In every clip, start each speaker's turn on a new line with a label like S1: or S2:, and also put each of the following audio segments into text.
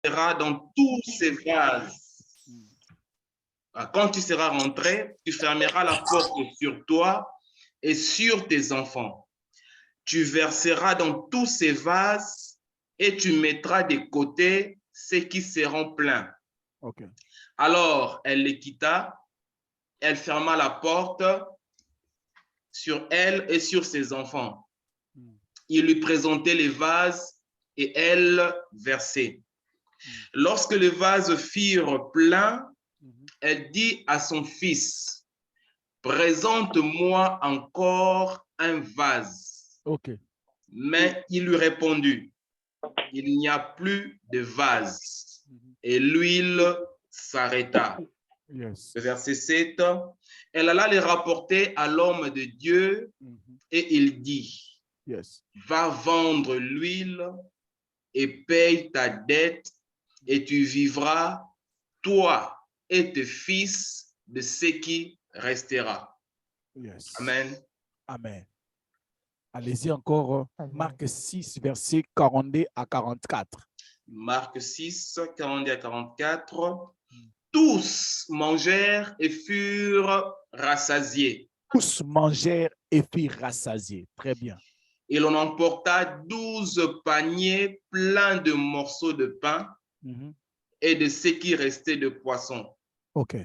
S1: verras dans tous ces vases. Quand tu seras rentré, tu fermeras la porte sur toi et sur tes enfants. Tu verseras dans tous ces vases et tu mettras de côté ceux qui seront pleins.
S2: Okay.
S1: Alors, elle les quitta, elle ferma la porte sur elle et sur ses enfants. Il lui présentait les vases et elle versait. Lorsque les vases furent pleins, elle dit à son fils, présente-moi encore un vase.
S2: Okay.
S1: Mais il lui répondit, il n'y a plus de vase. Et l'huile s'arrêta.
S2: Yes.
S1: Verset 7, elle alla les rapporter à l'homme de Dieu et il dit,
S2: Yes.
S1: va vendre l'huile et paye ta dette et tu vivras, toi et tes fils, de ce qui restera.
S2: Yes.
S1: Amen.
S2: Amen. Allez-y encore, Marc 6, verset 42 à 44.
S1: Marc 6, 42 à 44. Tous mangèrent et furent rassasiés.
S2: Tous mangèrent et furent rassasiés. Très bien.
S1: Et l'on emporta 12 paniers pleins de morceaux de pain et de ce qui restait de poisson.
S2: OK.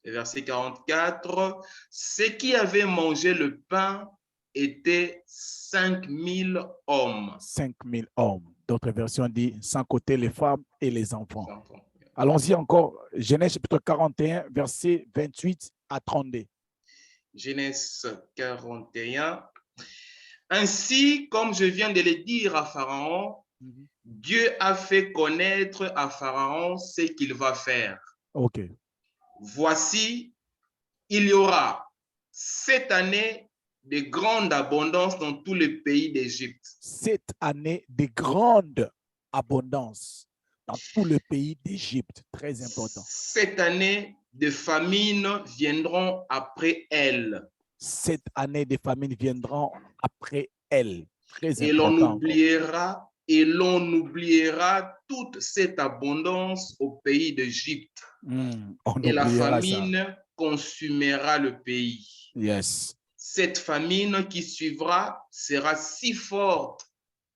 S1: Et verset 44, ceux qui avaient mangé le pain étaient 5000 hommes.
S2: 5000 hommes. D'autres versions disent sans compter les femmes et les enfants. Allons-y encore. Genèse chapitre 41, verset 28 à 32.
S1: Genèse 41. Ainsi, comme je viens de le dire à Pharaon, Dieu a fait connaître à Pharaon ce qu'il va faire.
S2: OK.
S1: Voici, il y aura cette année de grande abondance dans tous les pays d'Égypte.
S2: Cette année de grande abondance dans tout le pays d'Égypte. Très important.
S1: Cette année de famine viendront après elle.
S2: Cette année de famine viendront après elle. Très
S1: Et
S2: important.
S1: l'on oubliera toute cette abondance au pays d'Égypte. Et la famine consumera le pays.
S2: Yes.
S1: Cette famine qui suivra sera si forte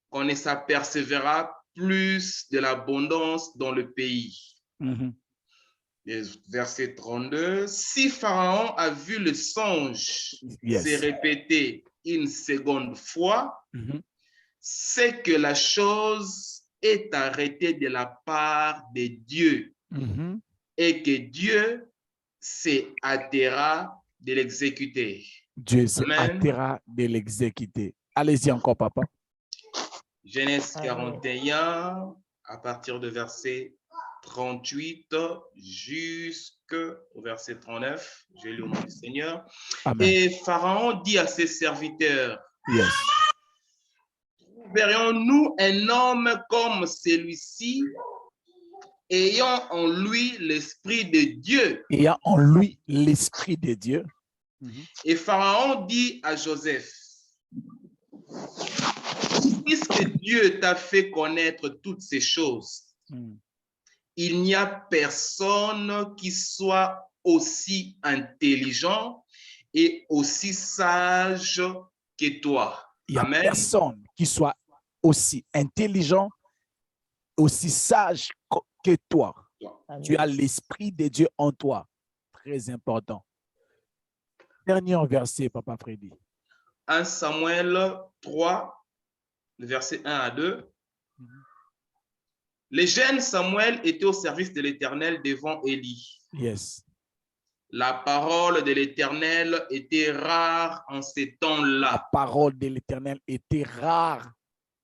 S1: qu'on ne s'apercevra plus de l'abondance dans le pays. Verset 32. Si Pharaon a vu le songe se répéter une seconde fois, c'est que la chose est arrêtée de la part de Dieu et que Dieu se hâtera de l'exécuter.
S2: Dieu se hâtera de l'exécuter. Allez-y encore, papa.
S1: Genèse 41, à partir de verset 38 jusqu'au verset 39. Je lis au nom du Seigneur.
S2: Amen.
S1: Et Pharaon dit à ses serviteurs,
S2: yes.
S1: Verrions-nous un homme comme celui-ci, ayant en lui l'Esprit de Dieu?
S2: Ayant en lui l'Esprit de Dieu.
S1: Et Pharaon dit à Joseph, puisque Dieu t'a fait connaître toutes ces choses, il n'y a personne qui soit aussi intelligent et aussi sage que toi.
S2: Il n'y a
S1: Amen.
S2: personne qui soit aussi intelligent, aussi sage que toi. Amen. Tu as l'Esprit de Dieu en toi. Très important. Dernier verset, Papa Freddy.
S1: 1 Samuel 3, verset 1 à 2. Les jeunes Samuel étaient au service de l'Éternel devant Élie.
S2: Yes.
S1: La parole de l'Éternel était rare en ces temps-là.
S2: La parole de l'Éternel était rare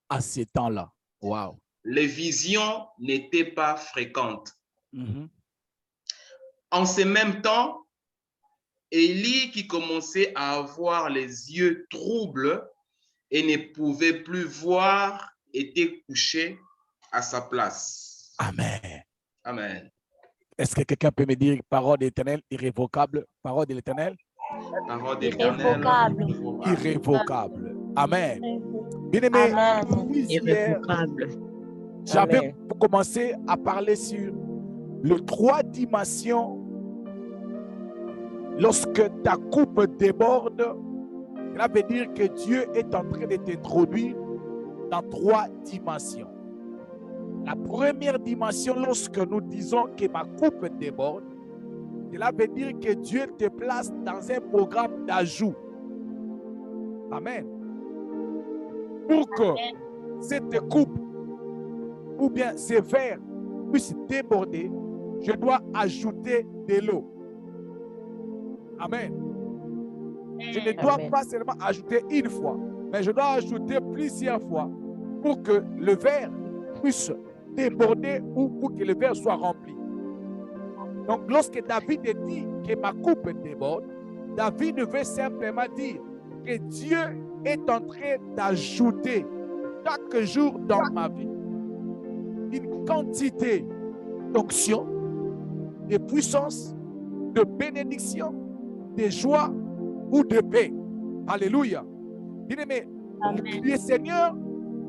S2: à ces temps-là. Wow.
S1: Les visions n'étaient pas fréquentes. En ce même temps, Élie, qui commençait à avoir les yeux troubles et ne pouvait plus voir, était couché à sa place.
S2: Amen.
S1: Amen.
S2: Est-ce que quelqu'un peut me dire parole de l'Éternel irrévocable? Parole de l'Éternel?
S1: Parole de l'Éternel
S2: irrévocable. Amen. Bien-aimé,
S3: irrévocable.
S2: J'avais commencé à parler sur les 3 dimensions. Lorsque ta coupe déborde, cela veut dire que Dieu est en train de t'introduire dans 3 dimensions. La première dimension, lorsque nous disons que ma coupe déborde, cela veut dire que Dieu te place dans un programme d'ajout. Amen. Pour que cette coupe ou bien ces verres puissent déborder, je dois ajouter de l'eau. Amen. Je ne dois pas seulement ajouter une fois, mais je dois ajouter plusieurs fois pour que le verre puisse déborder ou pour que le verre soit rempli. Donc, lorsque David dit que ma coupe déborde, David veut simplement dire que Dieu est en train d'ajouter chaque jour dans ma vie une quantité d'onction, de puissance, de bénédiction, de joie ou de paix. Alléluia. Bien-aimé, le Seigneur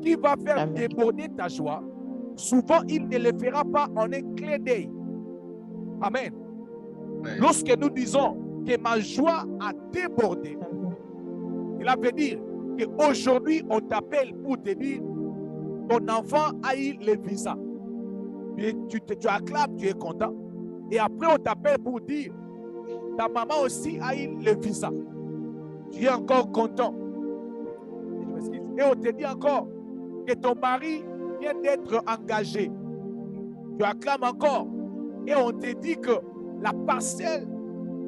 S2: qui va faire déborder ta joie, souvent il ne le fera pas en un clin d'œil. Amen. Lorsque nous disons que ma joie a débordé, cela veut dire qu'aujourd'hui on t'appelle pour te dire ton enfant a eu le visa. Tu acclames, tu es content. Et après on t'appelle pour dire ta maman aussi a eu le visa. Tu es encore content. Et on te dit encore que ton mari vient d'être engagé. Tu acclames encore. Et on te dit que la parcelle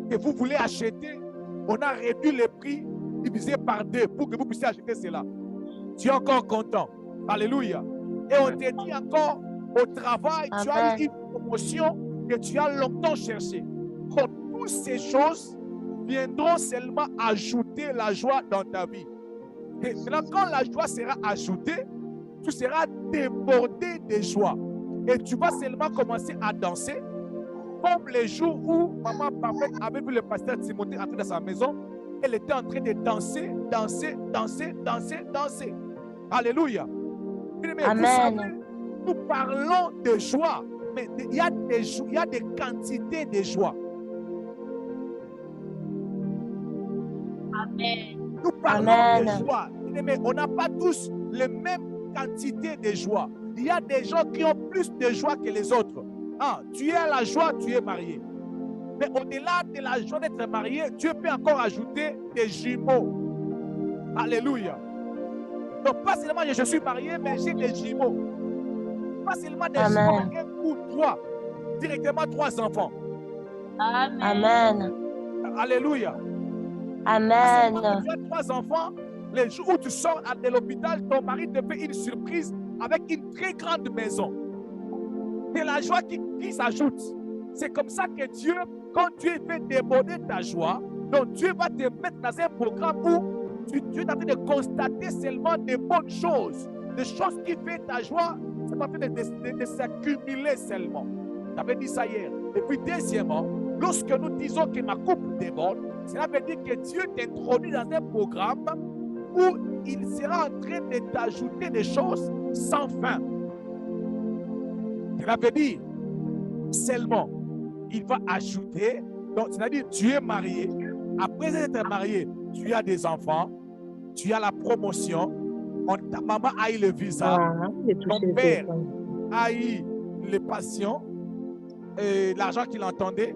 S2: que vous voulez acheter, on a réduit le prix divisé par 2 pour que vous puissiez acheter cela. Tu es encore content. Alléluia. Et on te dit encore au travail, tu as eu une promotion que tu as longtemps cherchée. Donc, toutes ces choses viendront seulement ajouter la joie dans ta vie. Et quand la joie sera ajoutée, tu seras débordé de joie. Et tu vas seulement commencer à danser comme les jours où maman parfaite avait vu le pasteur Timothée entrer dans sa maison. Elle était en train de danser, danser, danser, danser, danser. Alléluia. Mais
S3: Amen.
S2: Vous savez, nous parlons de joie, mais il y a des quantités de joie.
S3: Amen.
S2: Nous parlons de joie, mais on n'a pas tous les mêmes quantités de joie. Il y a des gens qui ont plus de joie que les autres. Ah, tu es à la joie, tu es marié. Mais au-delà de la joie d'être marié, Dieu peut encore ajouter des jumeaux. Alléluia. Donc, pas seulement je suis marié, mais j'ai des jumeaux. Pas seulement des jumeaux, un ou 3. Directement 3 enfants.
S3: Amen. Amen.
S2: Alléluia.
S3: Amen.
S2: Quand tu as 3 enfants, les jours où tu sors de l'hôpital, ton mari te fait une surprise avec une très grande maison. C'est la joie qui s'ajoute. C'est comme ça que Dieu, quand Dieu fait déborder ta joie, donc Dieu va te mettre dans un programme où tu es en train de constater seulement des bonnes choses. Des choses qui font ta joie, c'est en train de s'accumuler seulement. J'avais dit ça hier. Et puis deuxièmement, lorsque nous disons que ma coupe déborde, cela veut dire que Dieu t'introduit dans un programme où il sera en train de t'ajouter des choses sans fin. Cela veut dire seulement, il va ajouter, donc c'est-à-dire tu es marié, après être marié, tu as des enfants, tu as la promotion, ta maman a eu le visa, ton père a eu les passions, l'argent qu'il entendait,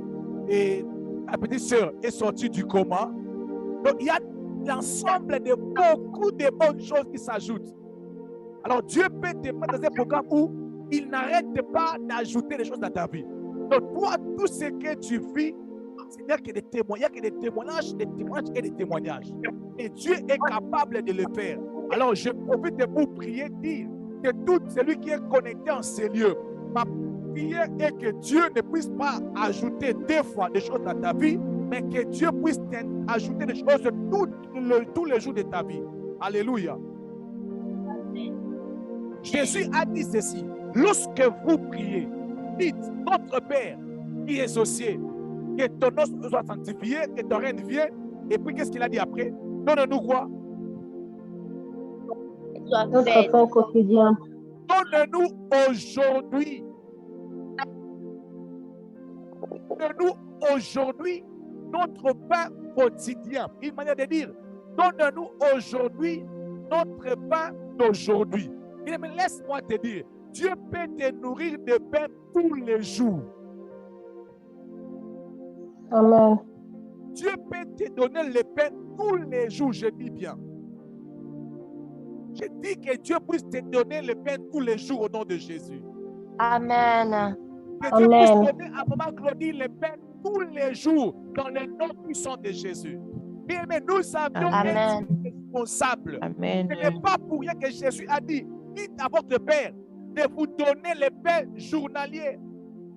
S2: et ta petite soeur est sortie du coma. Donc il y a l'ensemble de beaucoup de bonnes choses qui s'ajoutent. Alors Dieu peut te mettre dans un programme où il n'arrête pas d'ajouter des choses dans ta vie. Donc toi, tout ce que tu vis, c'est-à-dire qu'il y a des témoignages et des témoignages. Et Dieu est capable de le faire. Alors je profite pour prier, dire que tout celui qui est connecté en ces lieux, ma prière est que Dieu ne puisse pas ajouter 2 fois des choses dans ta vie, mais que Dieu puisse ajouter des choses tous les jours de ta vie. Alléluia. Jésus a dit ceci: lorsque vous priez, dites notre Père qui est aux cieux, que ton nom soit sanctifié, que ton règne vienne. Et puis qu'est-ce qu'il a dit après? Donne-nous quoi?
S3: Notre pain quotidien.
S2: Donne-nous aujourd'hui. Donne-nous aujourd'hui notre pain quotidien. Une manière de dire, donne-nous aujourd'hui notre pain d'aujourd'hui. Mais laisse-moi te dire, Dieu peut te nourrir de pain tous les jours.
S4: Amen.
S2: Dieu peut te donner le pain tous les jours, je dis bien. Je dis que Dieu puisse te donner le pain tous les jours au nom de Jésus.
S3: Amen.
S2: Que Dieu puisse donner à Maman Claudie le pain tous les jours dans le nom puissant de Jésus. Bien, mais nous savions être responsables.
S5: Amen.
S2: Ce n'est pas pour rien que Jésus a dit, dites à votre Père de vous donner le pain journalier,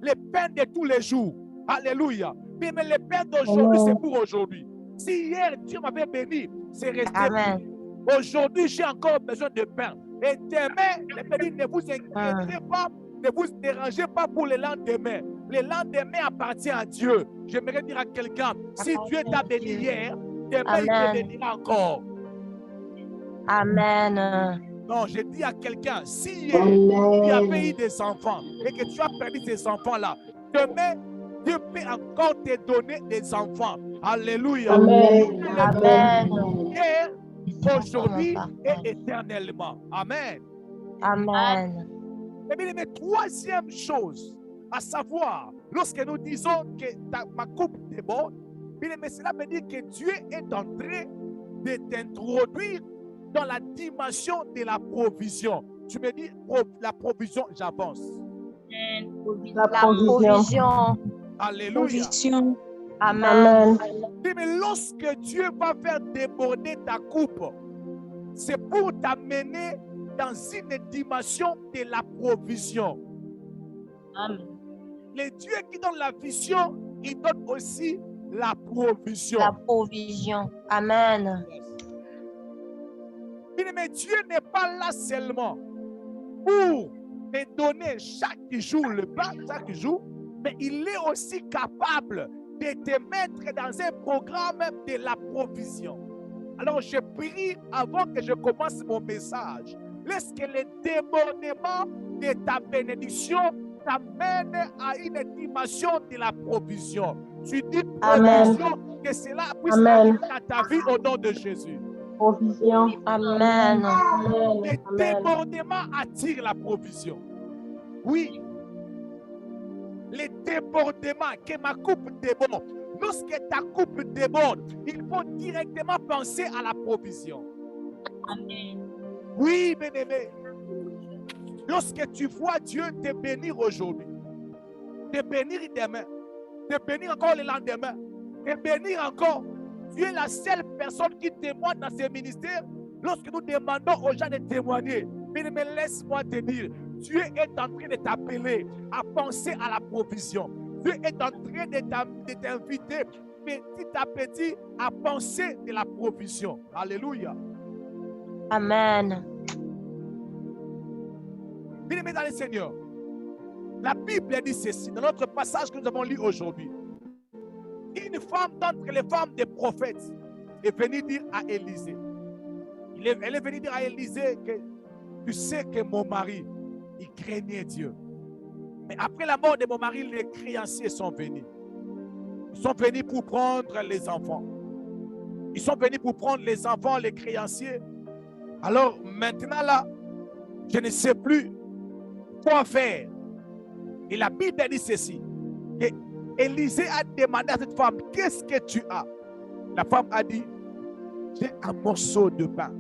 S2: le pain de tous les jours. Alléluia. Bien, mais le pain d'aujourd'hui, c'est pour aujourd'hui. Si hier Dieu m'avait béni, c'est resté.
S3: Amen.
S2: Aujourd'hui, j'ai encore besoin de pain. Et demain, le Père dit, ne vous inquiétez pas, ne vous dérangez pas pour le lendemain. Le lendemain appartient à Dieu. J'aimerais dire à quelqu'un, si Dieu t'a béni hier, demain il te bénira encore.
S3: Amen.
S2: Non, je dis à quelqu'un, si hier tu avais eu des enfants et que tu as perdu ces enfants-là, demain, Dieu peut encore te donner des enfants. Alléluia.
S4: Amen.
S3: Amen.
S2: Hier, aujourd'hui et éternellement. Amen.
S3: Amen.
S2: Et bien, mais troisième chose, à savoir, lorsque nous disons que ma coupe déborde, mais cela veut dire que Dieu est en train de t'introduire dans la dimension de la provision. Tu me dis, la provision, j'avance.
S4: La provision.
S2: Alléluia.
S3: Amen.
S2: Mais lorsque Dieu va faire déborder ta coupe, c'est pour t'amener dans une dimension de la provision.
S3: Amen.
S2: Le Dieu qui donne la vision, il donne aussi la provision.
S3: La provision. Amen.
S2: Mais Dieu n'est pas là seulement pour te donner chaque jour le pain, chaque jour, mais il est aussi capable de te mettre dans un programme de la provision. Alors je prie avant que je commence mon message, laisse que le débordement de ta bénédiction t'amène à une dimension de la provision. Tu dis provision, que cela puisse arriver à ta vie au nom de Jésus.
S4: Provision.
S3: Amen.
S2: Le débordement attire la provision. Oui. Le débordement, que ma coupe déborde. Lorsque ta coupe déborde, il faut directement penser à la provision.
S3: Amen.
S2: Oui, bien-aimé. Lorsque tu vois Dieu te bénir aujourd'hui, te bénir demain, te bénir encore le lendemain, te bénir encore, tu es la seule personne qui témoigne dans ces ministères. Lorsque nous demandons aux gens de témoigner, mais laisse-moi te dire, Dieu est en train de t'appeler à penser à la provision. Dieu est en train de t'inviter petit à petit à penser de la provision. Alléluia.
S3: Amen.
S2: Bien-aimés dans le Seigneur, la Bible dit ceci, dans notre passage que nous avons lu aujourd'hui. Une femme d'entre les femmes des prophètes est venue dire à Élisée, elle est venue dire à Élisée que tu sais que mon mari, il craignait Dieu. Mais après la mort de mon mari, les créanciers sont venus. Ils sont venus pour prendre les enfants. Ils sont venus pour prendre les enfants, les créanciers. Alors maintenant là, je ne sais plus quoi faire. Et la Bible dit ceci. Et Élisée a demandé à cette femme, qu'est-ce que tu as? La femme a dit, j'ai un morceau de pain.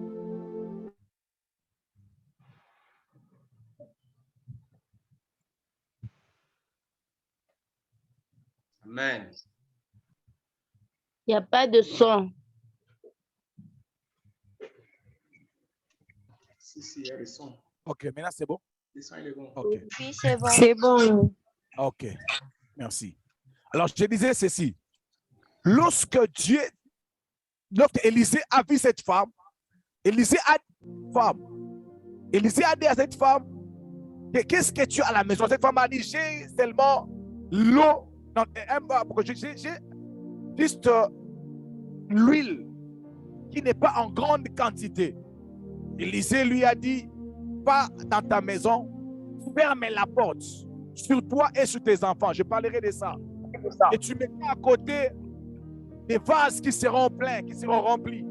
S1: Amen.
S6: Il n'y a pas de son.
S1: Si, il y a le son.
S2: Ok, maintenant c'est bon?
S1: Le son, il est bon.
S2: Ok.
S3: Oui, c'est bon.
S6: C'est bon.
S2: Ok, merci. Alors, je disais ceci. Lorsque Élisée a vu cette femme, Élisée a dit à cette femme, qu'est-ce que tu as à la maison? Cette femme a dit, j'ai seulement l'eau, j'ai juste l'huile qui n'est pas en grande quantité. Élisée lui a dit, pas dans ta maison, ferme la porte sur toi et sur tes enfants. Je parlerai de ça. Et tu mettras à côté des vases qui seront pleins, qui seront remplis.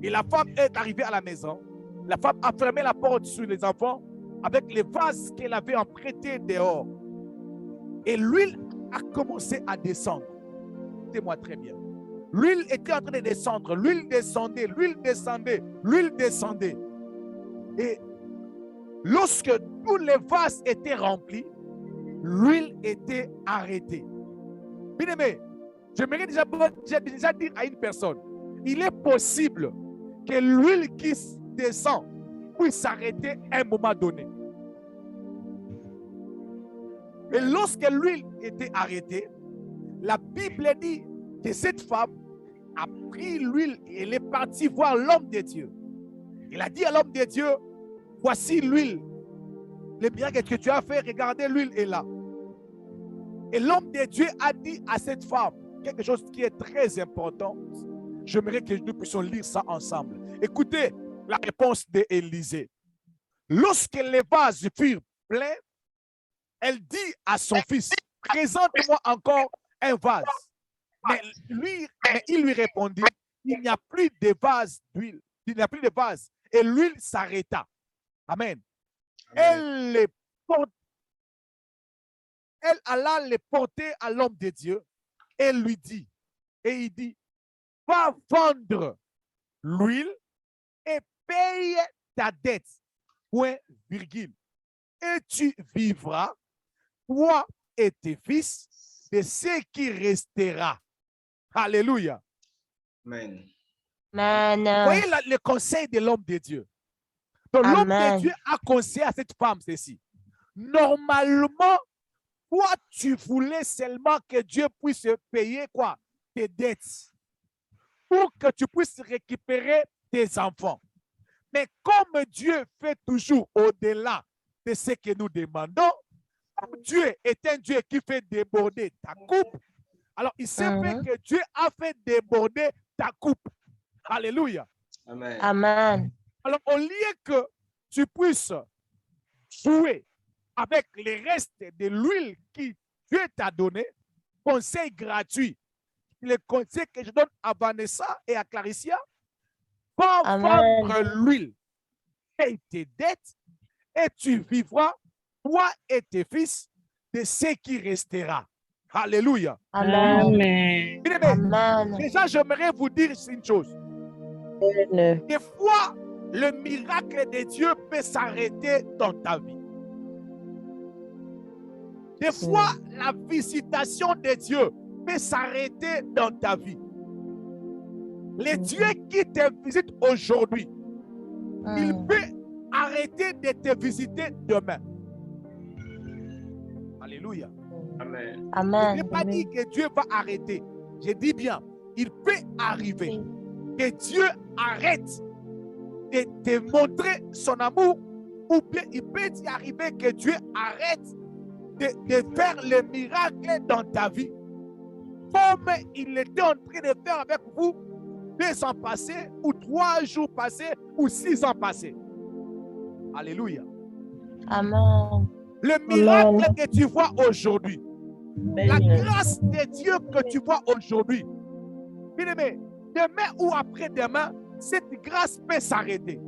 S2: Et la femme est arrivée à la maison. La femme a fermé la porte sur les enfants avec les vases qu'elle avait empruntés dehors. Et l'huile a commencé à descendre. Écoutez-moi très bien. L'huile était en train de descendre. L'huile descendait, l'huile descendait, l'huile descendait. Et lorsque tous les vases étaient remplis, l'huile était arrêtée. Bien-aimé, j'aimerais déjà dire à une personne, il est possible que l'huile qui descend puisse s'arrêter à un moment donné. Et lorsque l'huile était arrêtée, la Bible dit que cette femme a pris l'huile et elle est partie voir l'homme de Dieu. Il a dit à l'homme de Dieu, voici l'huile. Le miracle que tu as fait, regardez, l'huile est là. Et l'homme de Dieu a dit à cette femme quelque chose qui est très important. J'aimerais que nous puissions lire ça ensemble. Écoutez la réponse d'Élisée. Lorsque les vases furent pleins, elle dit à son fils, présente-moi encore un vase. Mais il lui répondit, il n'y a plus de vase d'huile. Il n'y a plus de vase. Et l'huile s'arrêta. Amen. Elle alla les porter à l'homme de Dieu et lui dit, et il dit, va vendre l'huile et paye ta dette. Point, virgule. Et tu vivras, toi et tes fils, de ce qui restera. Alléluia.
S1: Amen.
S3: Amen.
S2: Vous voyez le conseil de l'homme de Dieu. Donc l'homme de Dieu a conseillé à cette femme ceci. Normalement, toi, tu voulais seulement que Dieu puisse payer quoi? Tes dettes. Pour que tu puisses récupérer tes enfants. Mais comme Dieu fait toujours au-delà de ce que nous demandons, Dieu est un Dieu qui fait déborder ta coupe. Alors, il s'est fait que Dieu a fait déborder ta coupe. Alléluia.
S1: Amen.
S3: Amen.
S2: Alors, au lieu que tu puisses jouer avec les restes de l'huile que Dieu t'a donné, conseil gratuit, le conseil que je donne à Vanessa et à Claricia, va vendre l'huile, paye tes dettes et tu vivras, toi et tes fils, de ce qui restera. Alléluia.
S3: Amen.
S2: Amen. Déjà, j'aimerais vous dire une chose. Des fois, le miracle de Dieu peut s'arrêter dans ta vie. Des fois, la visitation de Dieu peut s'arrêter dans ta vie. Le Dieu qui te visite aujourd'hui, il peut arrêter de te visiter demain. Alléluia.
S1: Amen.
S3: Amen.
S2: Je n'ai pas dit que Dieu va arrêter. Je dis bien, il peut arriver que Dieu arrête de te montrer son amour, ou bien il peut y arriver que Dieu arrête de faire le miracle dans ta vie, comme il était en train de faire avec vous 2 ans passés, ou 3 jours passés, ou 6 ans passés. Alléluia.
S3: Amen.
S2: Le miracle que tu vois aujourd'hui, la grâce de Dieu que tu vois aujourd'hui, bien-aimé, demain ou après-demain, cette grâce peut s'arrêter.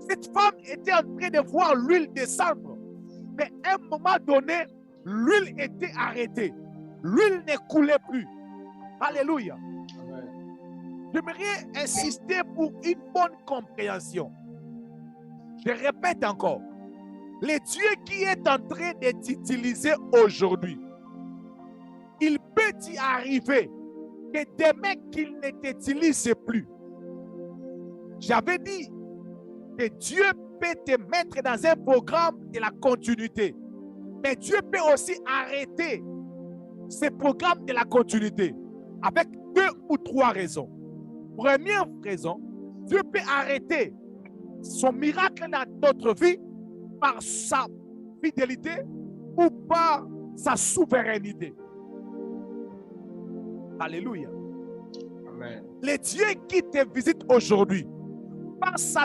S2: Cette femme était en train de voir l'huile descendre, mais à un moment donné, l'huile était arrêtée. L'huile ne coulait plus. Alléluia. J'aimerais insister pour une bonne compréhension. Je répète encore. Le Dieu qui est en train de t'utiliser aujourd'hui, il peut y arriver que demain qu'il ne t'utilise plus. J'avais dit que Dieu peut te mettre dans un programme de la continuité. Mais Dieu peut aussi arrêter ce programme de la continuité avec 2 ou 3 raisons. Première raison, Dieu peut arrêter son miracle dans notre vie par sa fidélité ou par sa souveraineté. Alléluia. Amen. Le Dieu qui te visite aujourd'hui, par sa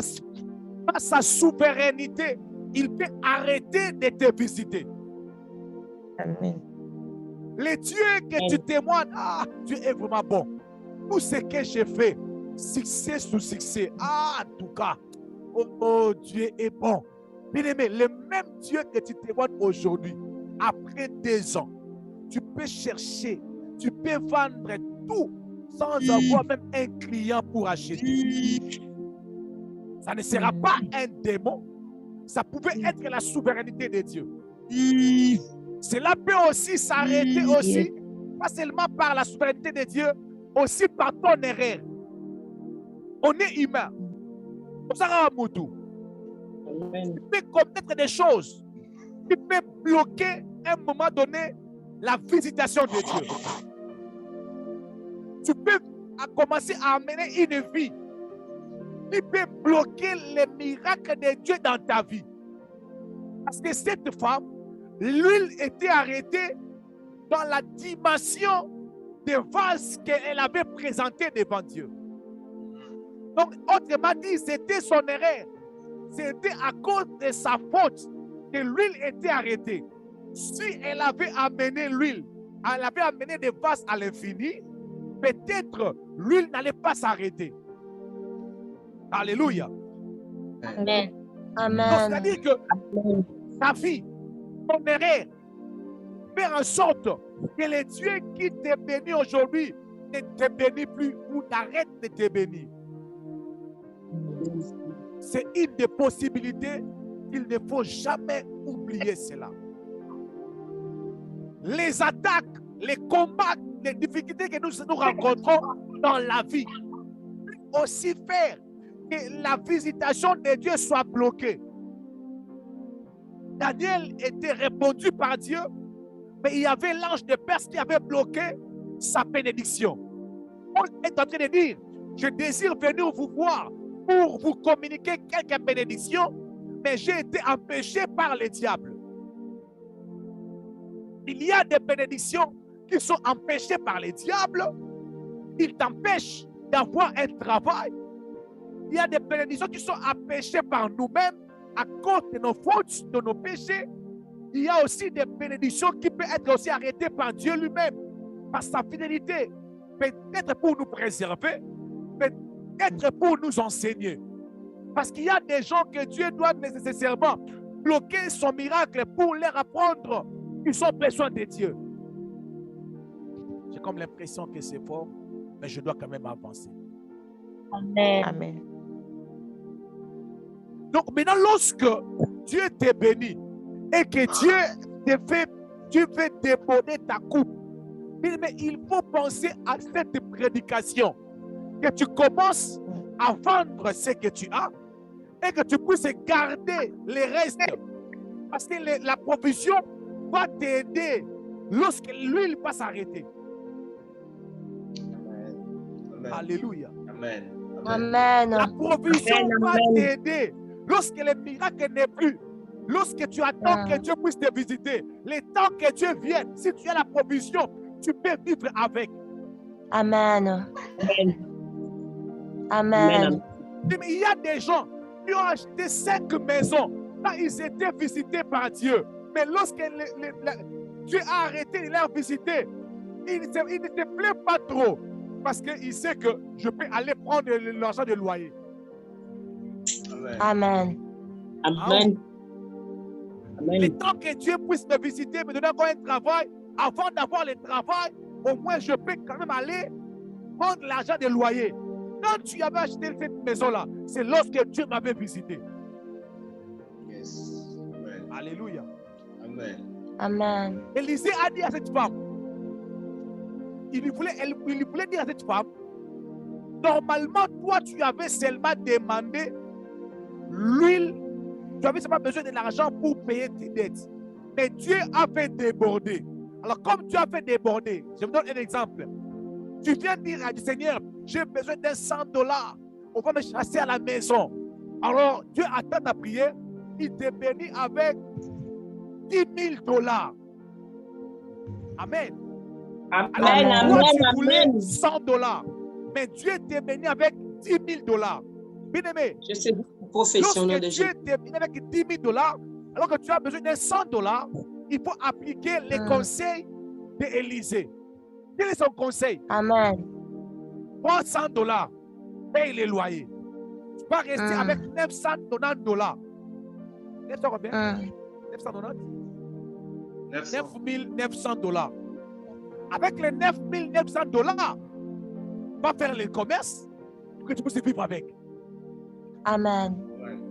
S2: par sa souveraineté, il peut arrêter de te visiter.
S3: Amen.
S2: Les dieux que tu témoignes, ah, Dieu est vraiment bon. Tout ce que j'ai fait, succès sous succès. Ah, en tout cas, oh, Dieu est bon. Bien-aimé, le même Dieu que tu témoignes aujourd'hui, après 2 ans, tu peux chercher, tu peux vendre tout sans avoir même un client pour acheter. Ça ne sera pas un démon. Ça pouvait être la souveraineté de Dieu. Cela peut aussi s'arrêter aussi, pas seulement par la souveraineté de Dieu, aussi par ton erreur. On est humain. Tu peux commettre des choses qui peuvent bloquer à un moment donné la visitation de Dieu. Tu peux commencer à amener une vie qui peut bloquer les miracles de Dieu dans ta vie. Parce que cette femme, l'huile était arrêtée dans la dimension des vases qu'elle avait présenté devant Dieu. Donc, autrement dit, c'était son erreur. C'était à cause de sa faute que l'huile était arrêtée. Si elle avait amené l'huile, elle avait amené des vases à l'infini, peut-être l'huile n'allait pas s'arrêter. Alléluia.
S3: Amen. Amen.
S2: C'est-à-dire que ta vie, ton erreur, faire en sorte que les dieux qui te bénissent aujourd'hui ne te bénissent plus ou n'arrêtent de te bénir. C'est une des possibilités. Il ne faut jamais oublier cela. Les attaques, les combats, les difficultés que nous rencontrons dans la vie peuvent aussi faire que la visitation de Dieu soit bloquée. Daniel était répondu par Dieu, mais il y avait l'ange de Perse qui avait bloqué sa bénédiction. Paul est en train de dire, je désire venir vous voir pour vous communiquer quelques bénédictions, mais j'ai été empêché par le diable. Il y a des bénédictions qui sont empêchées par le diable. Il t'empêche d'avoir un travail. Il y a des bénédictions qui sont empêchées par nous-mêmes à cause de nos fautes, de nos péchés. Il y a aussi des bénédictions qui peuvent être aussi arrêtées par Dieu lui-même, par sa fidélité, peut-être pour nous préserver, peut-être pour nous enseigner. Parce qu'il y a des gens que Dieu doit nécessairement bloquer son miracle pour leur apprendre qu'ils ont besoin de Dieu. J'ai comme l'impression que c'est fort, mais je dois quand même avancer.
S3: Amen. Amen.
S2: Donc maintenant, lorsque Dieu te bénit et que Dieu te fait déborder ta coupe, mais il faut penser à cette prédication, que tu commences à vendre ce que tu as et que tu puisses garder les restes. Parce que la provision va t'aider lorsque l'huile va s'arrêter.
S1: Amen.
S2: Alléluia.
S1: Amen.
S3: Amen.
S2: La provision va t'aider lorsque le miracle n'est plus. Lorsque tu attends que Dieu puisse te visiter, le temps que Dieu vienne, si tu as la provision, tu peux vivre avec.
S3: Amen. Amen.
S2: Mais il y a des gens qui ont acheté 5 maisons quand ils étaient visités par Dieu. Mais lorsque Dieu a arrêté de leur visiter, il ne se plaît pas trop. Parce qu'il sait que je peux aller prendre l'argent de loyer.
S3: Amen.
S6: Amen.
S2: Le temps que Dieu puisse me visiter, me donner encore un travail, avant d'avoir le travail, au moins je peux quand même aller prendre l'argent de loyer. Quand tu avais acheté cette maison-là, c'est lorsque Dieu m'avait visité.
S1: Yes. Amen.
S2: Alléluia.
S1: Amen.
S3: Amen.
S2: Élisée a dit à cette femme, il voulait dire à cette femme, normalement, toi, tu avais seulement demandé l'huile, tu avais seulement besoin de l'argent pour payer tes dettes. Mais Dieu a fait déborder. Alors, comme tu as fait déborder, je vous donne un exemple. Tu viens dire à Dieu, Seigneur, j'ai besoin de $100. On va me chasser à la maison. Alors, Dieu attend ta prière. Il te bénit avec $10,000. Amen.
S6: Amen.
S2: Alors, toi, tu voulais
S6: Amen.
S2: $100. Mais Dieu t'a béni avec $10,000. Bien-aimé,
S5: Je suis professionnel de
S2: lorsque tu
S5: Jésus.
S2: es terminé avec 10 000 $, alors que tu as besoin de 100 $, il faut appliquer les conseils d'Élisée. Quel est son conseil?
S3: Amen.
S2: Prends 100 $, paye les loyers. Tu vas rester avec 990 $. 900 combien? 990? 9 900 $. Avec les 9 900 $, va faire le commerce pour que tu puisses vivre avec.
S3: Amen.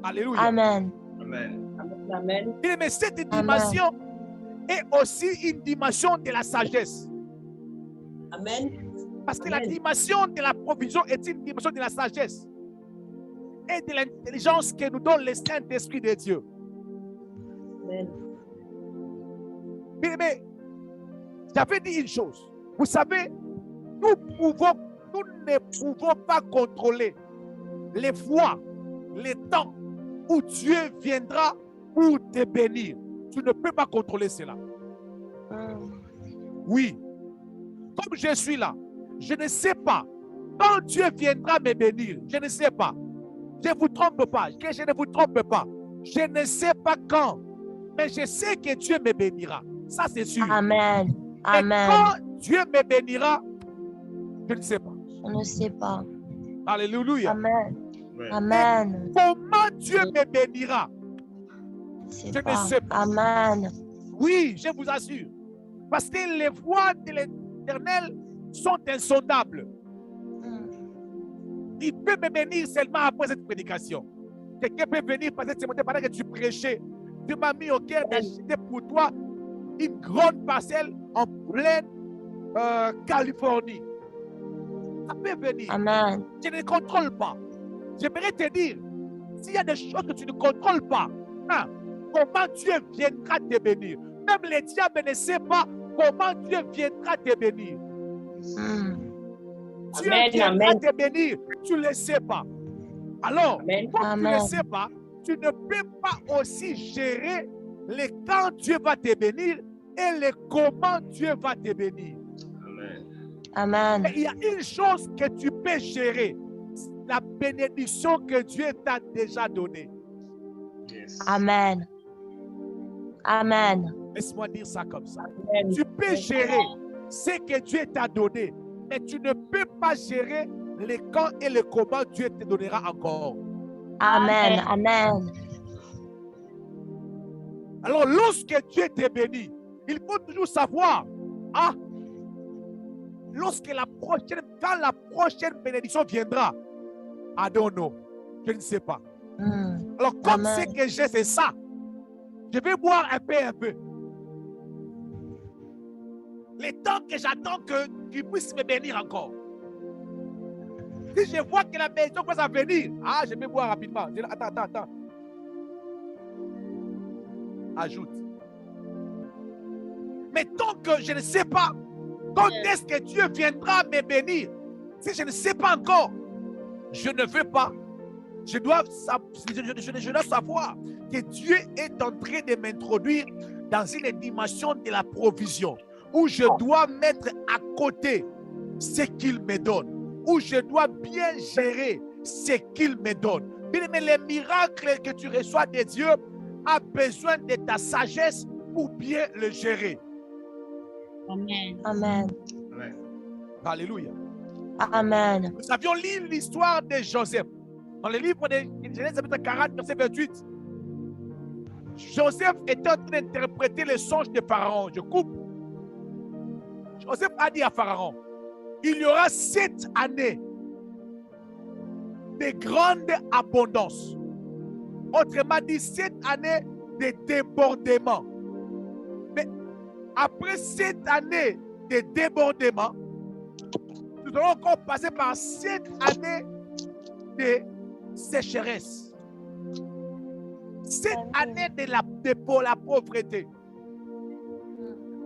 S2: Alléluia.
S3: Amen.
S1: Amen.
S5: Amen.
S2: Mais cette dimension est aussi une dimension de la sagesse.
S5: Amen.
S2: Parce que la dimension de la provision est une dimension de la sagesse et de l'intelligence que nous donne le Saint-Esprit de Dieu.
S5: Amen.
S2: Mais j'avais dit une chose. Vous savez, nous ne pouvons pas contrôler les fois, les temps où Dieu viendra pour te bénir. Tu ne peux pas contrôler cela. Oui. Comme je suis là, je ne sais pas quand Dieu viendra me bénir. Je ne sais pas. Je ne vous trompe pas. Je ne vous trompe pas. Je ne sais pas quand. Mais je sais que Dieu me bénira. Ça, c'est sûr.
S3: Amen. Amen.
S2: Et quand Dieu me bénira, je ne sais pas.
S3: Je ne sais pas.
S2: Alléluia.
S3: Amen. Amen.
S2: Comment Dieu me bénira?
S3: Je
S2: ne sais pas.
S3: Amen.
S2: Oui, je vous assure. Parce que les voies de l'Éternel sont insondables. Il peut me bénir seulement après cette prédication. Quelqu'un peut venir passer ce matin pendant que tu prêchais. Dieu m'a mis au cœur d'acheter pour toi une grande parcelle en pleine Californie. Ça peut venir.
S3: Amen.
S2: Je ne contrôle pas. J'aimerais te dire, s'il y a des choses que tu ne contrôles pas, comment Dieu viendra te bénir? Même les diables ne savent pas comment Dieu viendra te bénir. Dieu viendra te bénir, tu ne le sais pas. Alors, comme tu ne le sais pas, tu ne peux pas aussi gérer le quand Dieu va te bénir et le comment Dieu va te bénir.
S3: Amen.
S2: Et il y a une chose que tu peux gérer, la bénédiction que Dieu t'a déjà donnée.
S1: Yes.
S3: Amen. Amen.
S2: Laisse-moi dire ça comme ça.
S5: Amen.
S2: Tu peux gérer ce que Dieu t'a donné, mais tu ne peux pas gérer le quand et le comment Dieu te donnera encore.
S3: Amen. Amen.
S2: Alors, lorsque Dieu te bénit, il faut toujours savoir, quand la prochaine bénédiction viendra, I don't know, je ne sais pas. Alors, comme ce que j'ai, c'est ça, je vais boire un peu. Le temps que j'attends que tu puisses me bénir encore. Si je vois que la bénédiction commence à venir, je vais boire rapidement. Je dis, attends. Ajoute. Mais tant que je ne sais pas quand est-ce que Dieu viendra me bénir, si je ne sais pas encore, je ne veux pas. Je dois savoir que Dieu est en train de m'introduire dans une dimension de la provision où je dois mettre à côté ce qu'il me donne, où je dois bien gérer ce qu'il me donne. Mais les miracles que tu reçois de Dieu a besoin de ta sagesse pour bien le gérer.
S6: Amen.
S3: Amen.
S1: Amen.
S2: Alléluia.
S3: Amen.
S2: Nous avions lu l'histoire de Joseph dans le livre de Genèse chapitre 40, verset 28. Joseph était en train d'interpréter les songes de Pharaon. Je coupe. Joseph a dit à Pharaon, il y aura 7 années de grande abondance. Autrement dit, 7 années de débordement. Mais après 7 années de débordement, nous allons encore passer par 7 années de sécheresse. 7 années pour la pauvreté.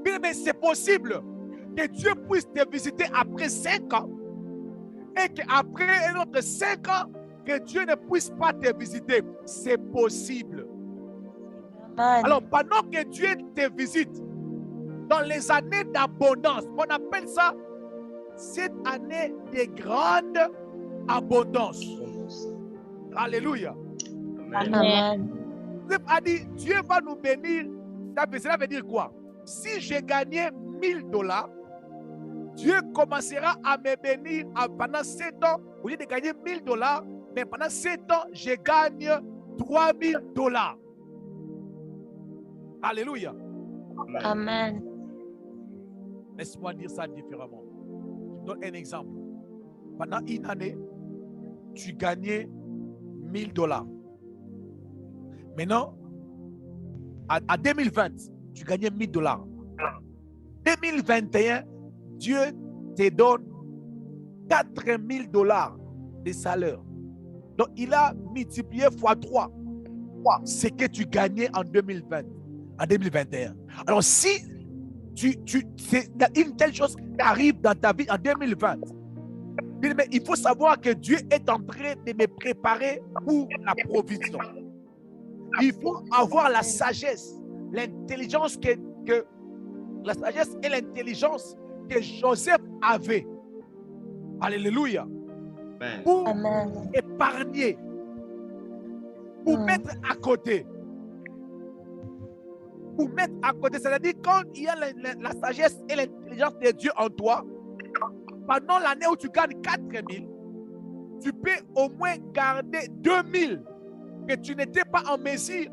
S2: Mais c'est possible que Dieu puisse te visiter après 5 ans et qu'après un autre 5 ans, que Dieu ne puisse pas te visiter. C'est possible.
S3: Amen.
S2: Alors, pendant que Dieu te visite, dans les années d'abondance, on appelle ça cette année de grande abondance. Alléluia.
S3: Amen.
S2: Joseph a dit, Dieu va nous bénir. Cela veut dire quoi? Si j'ai gagné $1000, Dieu commencera à me bénir pendant 7 ans. Au lieu de gagner $1000, mais pendant 7 ans, je gagne $3000. Alléluia.
S3: Amen.
S2: Laisse-moi dire ça différemment. Je te donne un exemple. Pendant une année, tu gagnais $1000. Maintenant, à 2020, tu gagnais $1000. 2021, Dieu te donne $4000 de salaire. Donc, il a multiplié fois 3 ce que tu gagnais en 2020, en 2021. Alors, si une telle chose arrive dans ta vie en 2020, mais il faut savoir que Dieu est en train de me préparer pour la provision. Il faut avoir la sagesse, l'intelligence la sagesse et l'intelligence que Joseph avait. Alléluia. Pour épargner, pour mettre à côté. Pour mettre à côté, c'est-à-dire quand il y a la sagesse et l'intelligence de Dieu en toi, pendant l'année où tu gagnes 4000, tu peux au moins garder 2000 que tu n'étais pas en mesure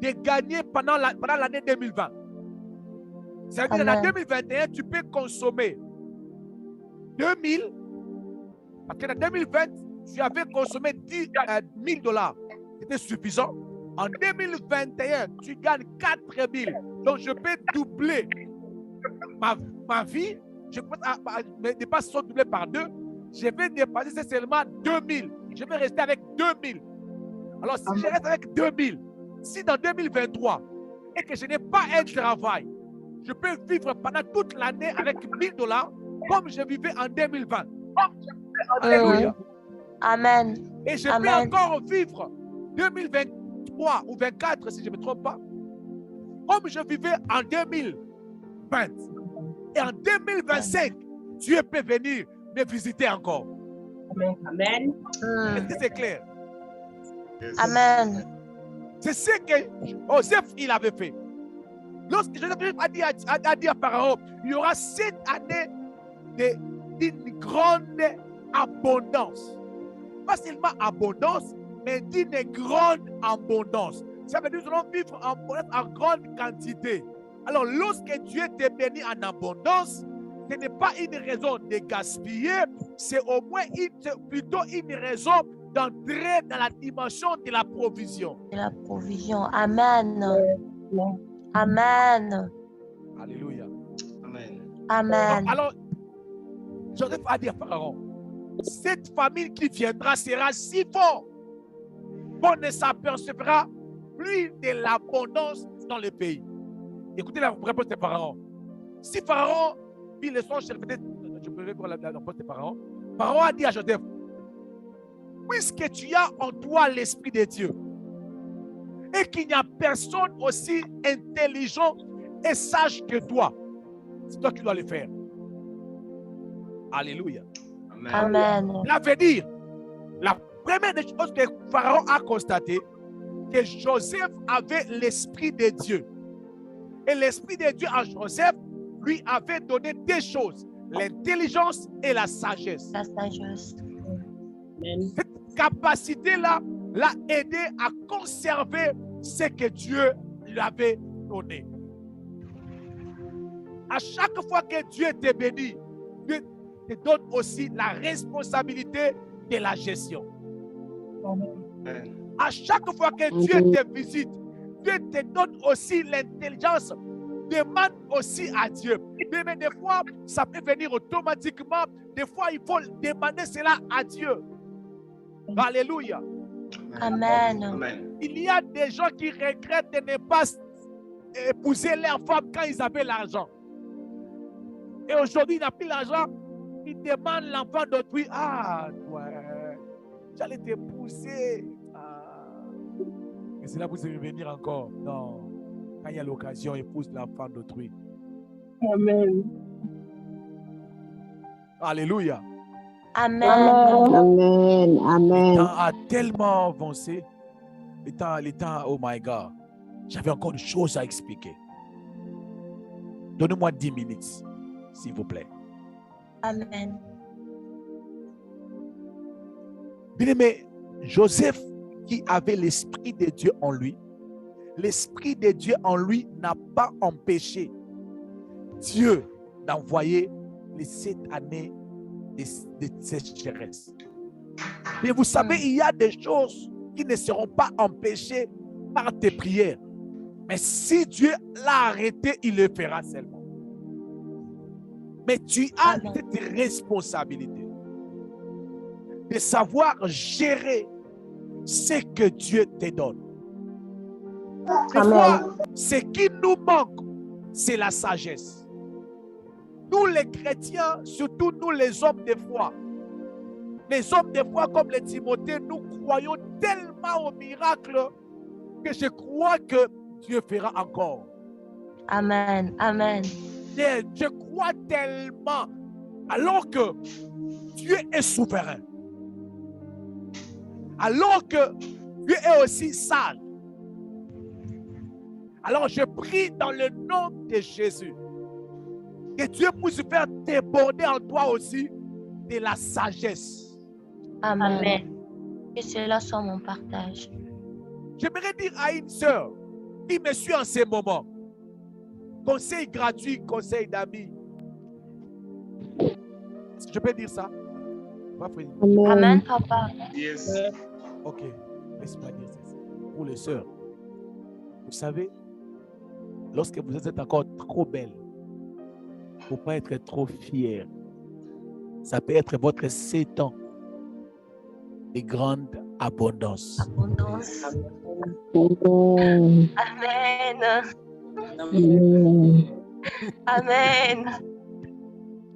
S2: de gagner pendant l'année 2020. C'est-à-dire en 2021, tu peux consommer 2000, parce que en 2020, tu avais consommé $10,000. C'était suffisant. En 2021, tu gagnes 4000. Donc, je peux doubler ma vie. Je ne peux pas doubler par 2. Je vais dépasser seulement 2000. Je vais rester avec 2000. Alors, si je reste avec 2000, si dans 2023, et que je n'ai pas un travail, je peux vivre pendant toute l'année avec $1000 comme je vivais en 2020. Alléluia.
S3: Amen.
S2: Et je peux encore vivre 2023 ou 2024, si je ne me trompe pas, comme je vivais en 2020. Et en 2025, Dieu peut venir me visiter encore.
S5: Amen.
S2: Est-ce que c'est clair?
S3: Amen.
S2: C'est ce que Joseph il avait fait. Lorsque Joseph a dit à Pharaon, il y aura 7 années d'une grande abondance. Pas seulement abondance, mais d'une grande abondance. Ça veut dire que nous allons vivre en grande quantité. Alors, lorsque Dieu te bénit en abondance, ce n'est pas une raison de gaspiller, c'est au moins plutôt une raison d'entrer dans la dimension de la provision.
S3: De la provision. Amen. Amen.
S2: Alléluia.
S1: Amen.
S3: Amen.
S2: Alors, Joseph a dit à Pharaon, cette famille qui viendra sera si forte qu'on ne s'apercevra plus de l'abondance dans le pays. Écoutez la réponse de Pharaon. Si Pharaon vit le songe, peut-être, je peux voir la réponse de Pharaon. Pharaon a dit à Joseph, puisque tu as en toi l'Esprit de Dieu, et qu'il n'y a personne aussi intelligent et sage que toi, c'est toi qui dois le faire. Alléluia.
S3: Amen.
S2: Cela veut dire, la première des choses que Pharaon a constaté, que Joseph avait l'Esprit de Dieu. Et l'Esprit de Dieu à Joseph lui avait donné 2 choses, l'intelligence et la sagesse.
S3: La sagesse.
S2: Cette capacité-là l'a aidé à conserver ce que Dieu lui avait donné. À chaque fois que Dieu te bénit, Dieu te donne aussi la responsabilité de la gestion.
S1: Amen.
S2: À chaque fois que Dieu te visite, Dieu te donne aussi l'intelligence. Demande aussi à Dieu. Mais des fois, ça peut venir automatiquement. Des fois, il faut demander cela à Dieu. Alléluia.
S3: Amen.
S1: Amen.
S2: Il y a des gens qui regrettent de ne pas épouser leur femme quand ils avaient l'argent. Et aujourd'hui, il n'a plus l'argent. Il demande l'enfant d'autrui. Ah, toi, j'allais t'épouser. Et c'est là pour se revenir encore. Non. Quand il y a l'occasion, épouse l'enfant d'autrui.
S4: Amen.
S2: Alléluia.
S3: Amen.
S4: Amen.
S2: Le temps a tellement avancé. Le temps, oh my God. J'avais encore une chose à expliquer. Donnez-moi 10 minutes, s'il vous plaît.
S3: Amen.
S2: Bien-aimé, Joseph qui avait l'Esprit de Dieu en lui, l'Esprit de Dieu en lui n'a pas empêché Dieu d'envoyer les 7 années de sécheresse. Mais vous savez, il y a des choses qui ne seront pas empêchées par tes prières. Mais si Dieu l'a arrêté, il le fera seulement. Mais tu as cette responsabilité de savoir gérer ce que Dieu te donne. Des fois, ce qui nous manque, c'est la sagesse. Nous les chrétiens, surtout nous les hommes de foi, comme les Timothée, nous croyons tellement au miracle que je crois que Dieu fera encore.
S3: Amen. Amen.
S2: Je crois tellement, alors que Dieu est souverain, alors que Dieu est aussi sage. Alors je prie dans le nom de Jésus que Dieu puisse faire déborder en toi aussi de la sagesse.
S3: Amen. Amen. Que cela soit mon partage.
S2: J'aimerais dire à une sœur qui me suit en ce moment, conseil gratuit, conseil d'amis. Je peux dire ça?
S3: Amen. Amen, papa.
S1: Yes.
S2: Ok, laisse-moi dire ça. Pour les sœurs, vous savez, lorsque vous êtes encore trop belle, il ne faut pas être trop fier. Ça peut être votre 7 ans de grande abondance.
S3: Abondance.
S4: Amen.
S3: Amen. Amen.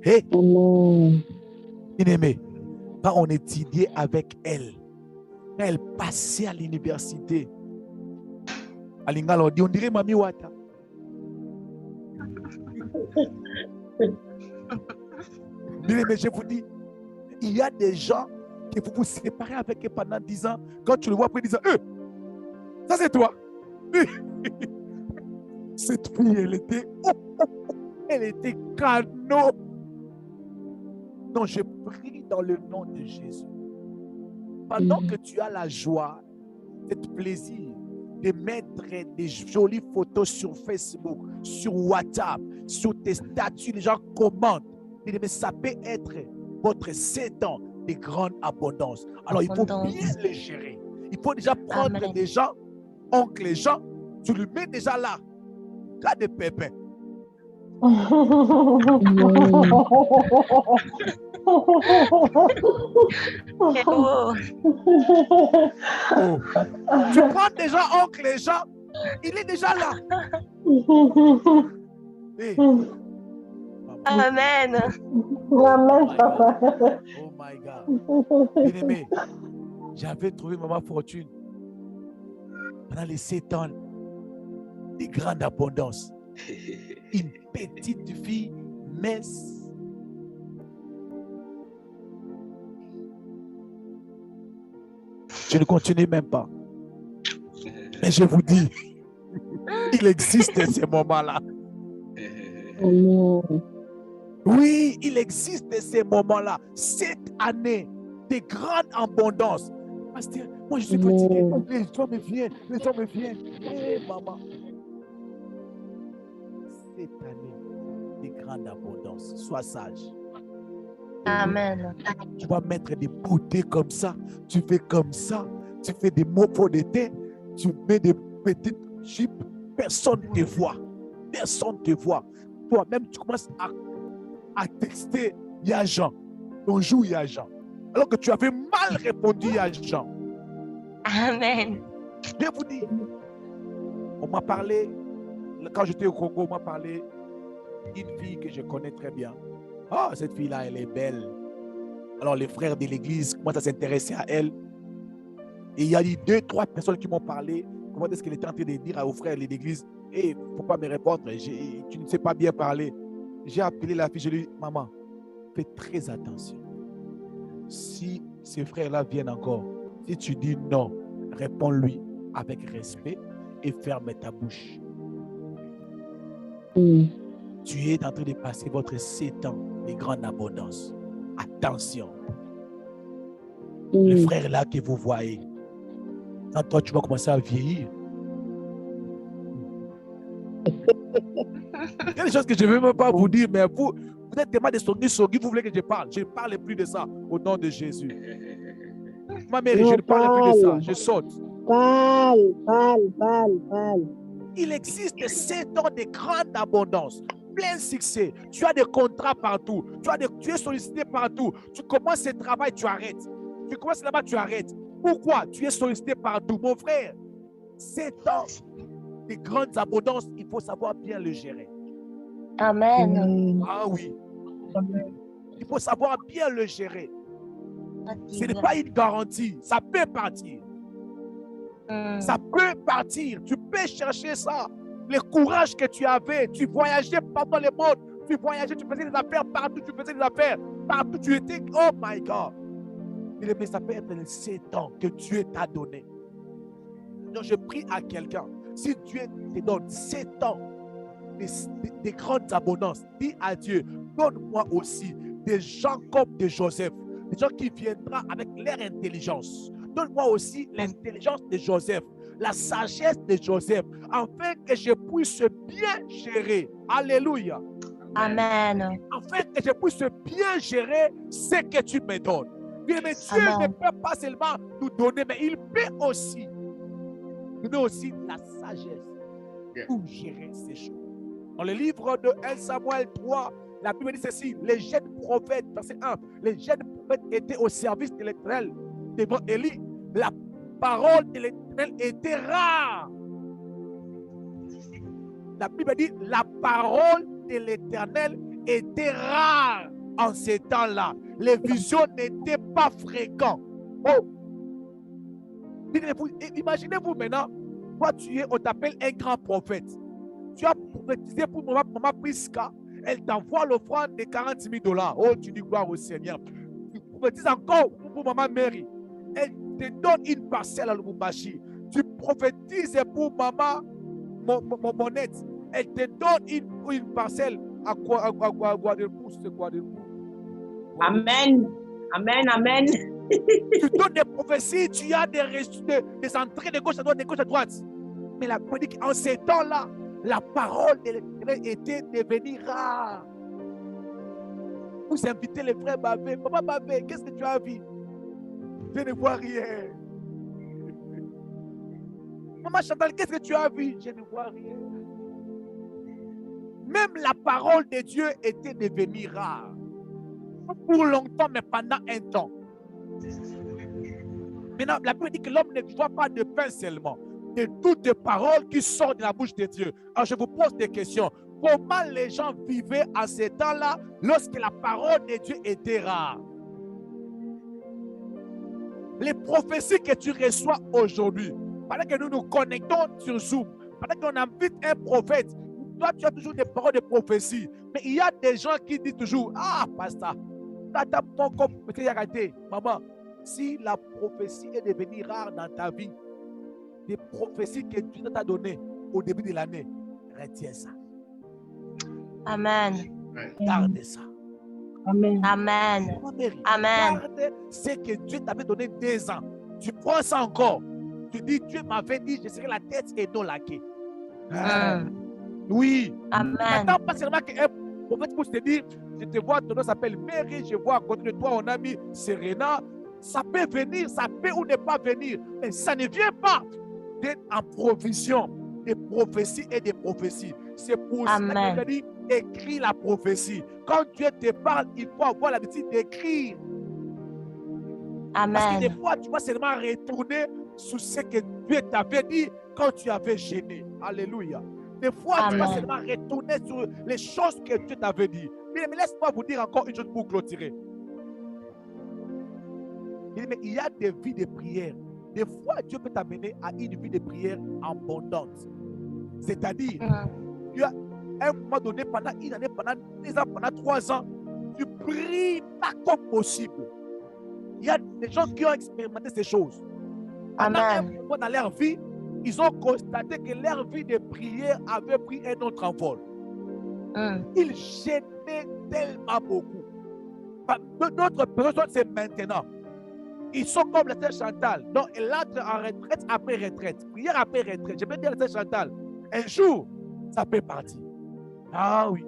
S2: Hey, bien-aimé, quand on étudiait avec elle, quand elle passait à l'université, à Lingala, on dirait Mami Wata. Bien-aimé, je vous dis, il y a des gens qui vous séparer avec eux pendant 10 ans. Quand tu le vois après 10 ans, ça c'est toi. Cette fille, elle était canon. Non, je prie dans le nom de Jésus. Pendant que tu as la joie, cet plaisir de mettre des jolies photos sur Facebook, sur WhatsApp, sur tes statuts, les gens commentent. Mais ça peut être votre 7 ans de grande abondance. Alors, il faut bien les gérer. Il faut déjà prendre des gens, oncles Jean, tu lui mets déjà là, cas de pépins. Tu prends déjà oncle Jean, il est déjà là. Hey.
S3: Amen.
S4: Amen, papa.
S2: Oh my God. Bien-aimé, j'avais trouvé Maman Fortune pendant les 7 ans de grande abondance. Une petite fille mince. Je ne continue même pas. Mais je vous dis, il existe ces moments-là. Oui, il existe ces moments-là. 7 années de grande abondance. Pasteur, moi je suis fatigué. Les gens me viennent. Hé, maman. 7 années de grande abondance. Sois sage.
S3: Amen.
S2: Tu vas mettre des beautés comme ça. Tu fais comme ça. Tu fais des mots pour l'été. Tu mets des petites jupes. Personne ne te voit. Personne ne te voit. Toi-même, tu commences à texter Yajan. Bonjour Yajan. Alors que tu avais mal répondu Yajan.
S3: Amen.
S2: Je vous dis, on m'a parlé, quand j'étais au Congo, on m'a parlé d'une fille que je connais très bien. Ah, cette fille-là, elle est belle. Alors les frères de l'église commencent à s'intéresser à elle. Et il y a eu 2-3 personnes qui m'ont parlé. Comment est-ce qu'elle était en train de dire aux frères de l'église, il ne faut pas me répondre, tu ne sais pas bien parler. J'ai appelé la fille, je lui ai dit, maman, fais très attention. si ces frères-là viennent encore, si tu dis non, réponds-lui avec respect et ferme ta bouche. Tu es en train de passer votre 7 ans de grande abondance. Attention. Le frère là que vous voyez, quand toi tu vas commencer à vieillir, il y a des choses que je ne veux même pas vous dire, mais vous êtes tellement de sogui, vous voulez que je parle. Je ne parle plus de ça au nom de Jésus. Ma mère, je ne parle plus de ça, je saute.
S4: Parle.
S2: Il existe 7 ans de grande abondance, plein succès. Tu as des contrats partout, tu es sollicité partout. Tu commences ce travail, tu arrêtes. Tu commences là-bas, tu arrêtes. Pourquoi? Tu es sollicité partout. Mon frère, 7 ans de grandes abondances, il faut savoir bien le gérer.
S3: Amen.
S2: Ah oui. Il faut savoir bien le gérer. Ce n'est pas une garantie. Ça peut partir. Ça peut partir. Tu peux chercher ça. Le courage que tu avais. Tu voyageais pendant le monde. Tu voyageais, tu faisais des affaires partout. Tu faisais des affaires partout. Tu étais, oh my God. Mais ça peut être les 7 ans que Dieu t'a donné. Donc je prie à quelqu'un. Si Dieu te donne 7 ans des grandes abondances, dis à Dieu, donne-moi aussi des gens comme de Joseph, des gens qui viendront avec leur intelligence. Donne-moi aussi l'intelligence de Joseph, la sagesse de Joseph, afin que je puisse bien gérer. Alléluia.
S3: Amen.
S2: Afin que je puisse bien gérer ce que tu me donnes. Bien, mais Dieu ne peut pas seulement nous donner, mais il peut aussi nous donner aussi la sagesse pour gérer ces choses. Dans le livre de 1 Samuel 3, la Bible dit ceci, les jeunes prophètes, verset 1, les jeunes prophètes étaient au service de l'Éternel devant Élie. La parole de l'Éternel était rare. La Bible dit, la parole de l'Éternel était rare en ces temps-là. Les visions n'étaient pas fréquentes. Oh! Imaginez-vous maintenant, toi tu es, on t'appelle un grand prophète. Tu as prophétisé pour maman Prisca, elle t'envoie l'offrande de $40,000. Oh, tu dis gloire au Seigneur. Tu prophétises encore pour maman Mary. Elle te donne une parcelle à Lubumbashi. Tu prophétises pour maman Monette. Elle te donne une parcelle à Guadeloupe. C'est Guadeloupe.
S5: Amen. Amen. Amen.
S2: Tu donnes des prophéties, tu as des entrées de gauche à droite, de gauche à droite. Mais la politique, en ces temps-là, la parole de l'Éternel était devenue rare. Vous invitez les frères Babé. Maman Babé, qu'est-ce que tu as vu? Je ne vois rien. Maman Chantal, qu'est-ce que tu as vu? Je ne vois rien. Même la parole de Dieu était devenue rare. Pour longtemps, mais pendant un temps. Maintenant, la Bible dit que l'homme ne vit pas de pain seulement, de toutes paroles qui sortent de la bouche de Dieu. Alors je vous pose des questions. Comment les gens vivaient à ce temps-là lorsque la parole de Dieu était rare? Les prophéties que tu reçois aujourd'hui, pendant que nous nous connectons sur Zoom, pendant qu'on invite un prophète, toi tu as toujours des paroles de prophétie. Mais il y a des gens qui disent toujours, ah, pasteur, maman, si la prophétie est devenue rare dans ta vie, des prophéties que Dieu t'a données au début de l'année, retiens ça.
S3: Amen.
S2: Garde ça.
S4: Amen.
S3: Amen. Amen.
S2: Garde ce que Dieu t'avait donné 2 ans. Tu prends ça encore. Tu dis, Dieu m'avait dit, je serai la tête et non la queue. Oui.
S3: Amen.
S2: Maintenant, pas seulement qu'un prophète pour te dire, je te vois, ton nom s'appelle Mary, je vois à côté de toi, on a mis Serena. Ça peut venir, ça peut ou ne pas venir, mais ça ne vient pas d'être en provision des prophéties et des prophéties. C'est pour ça que je dis, écris la prophétie. Quand Dieu te parle, il faut avoir l'habitude d'écrire.
S3: Amen.
S2: Parce que des fois, tu vas seulement retourner sur ce que Dieu t'avait dit quand tu avais gêné. Alléluia. Des fois, tu vas seulement retourner sur les choses que Dieu t'avait dit. Mais laisse-moi vous dire encore une chose pour clôturer. Mais il y a des vies de prière. Des fois, Dieu peut t'amener à une vie de prière abondante. C'est-à-dire, tu as un moment donné, pendant une année, pendant 2 ans, pendant 3 ans, tu pries pas comme possible. Il y a des gens qui ont expérimenté ces choses.
S3: Amen.
S2: Dans leur vie, ils ont constaté que leur vie de prière avait pris un autre envol. Ils gênaient tellement beaucoup. Notre personne, c'est maintenant. Ils sont comme la sœur Chantal. Donc, elle entre en retraite après retraite. Prière après retraite. Je peux dire la sœur Chantal, un jour, ça peut partir. Ah oui.